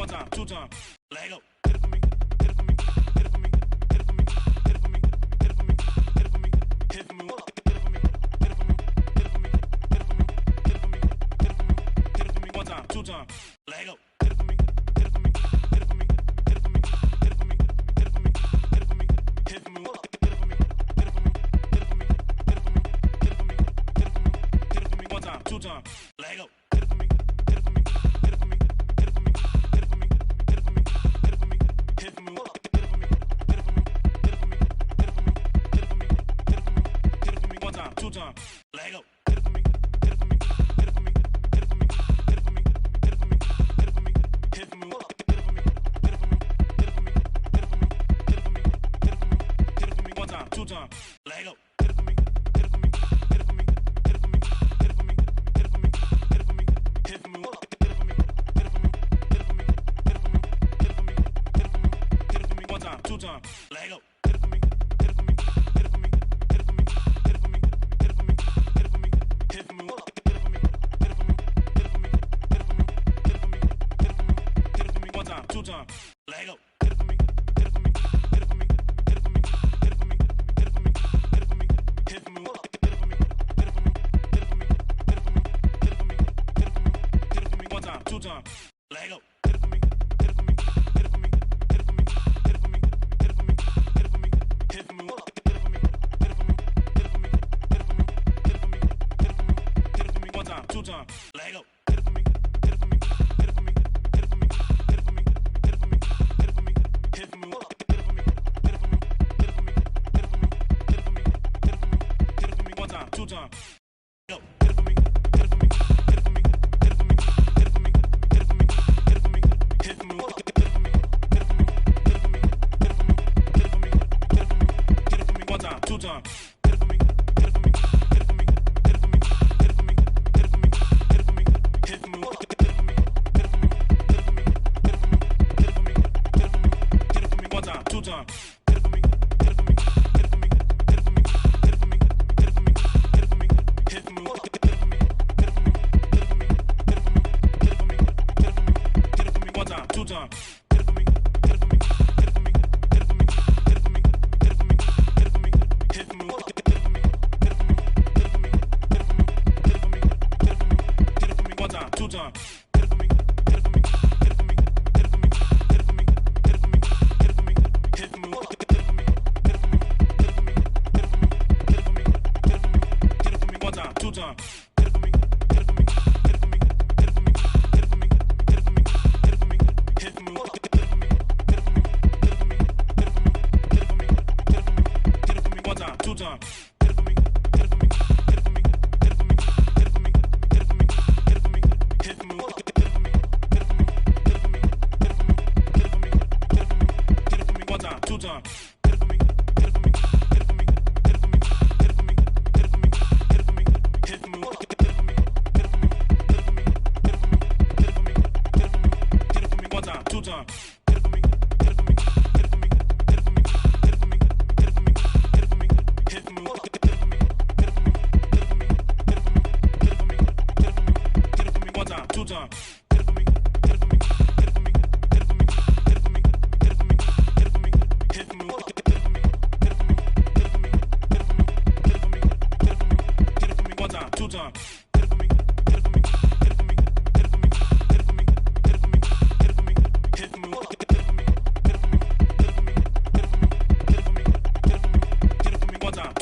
One time, two time, Lego. One time, two time, Lego. One time, two time, Lego. One time, two time, Lego. One time, two time, Lego. One time, two time, Lego. One time, two time, Lego. One time, two time, Lego. One time, two time, Lego. One time, two time, go. One time, two time. One time, two time. One time, two time. One time, two time. One time, two time. One time, two time. One time, two time. One time, two time. One time, two time. One time, two time. One time,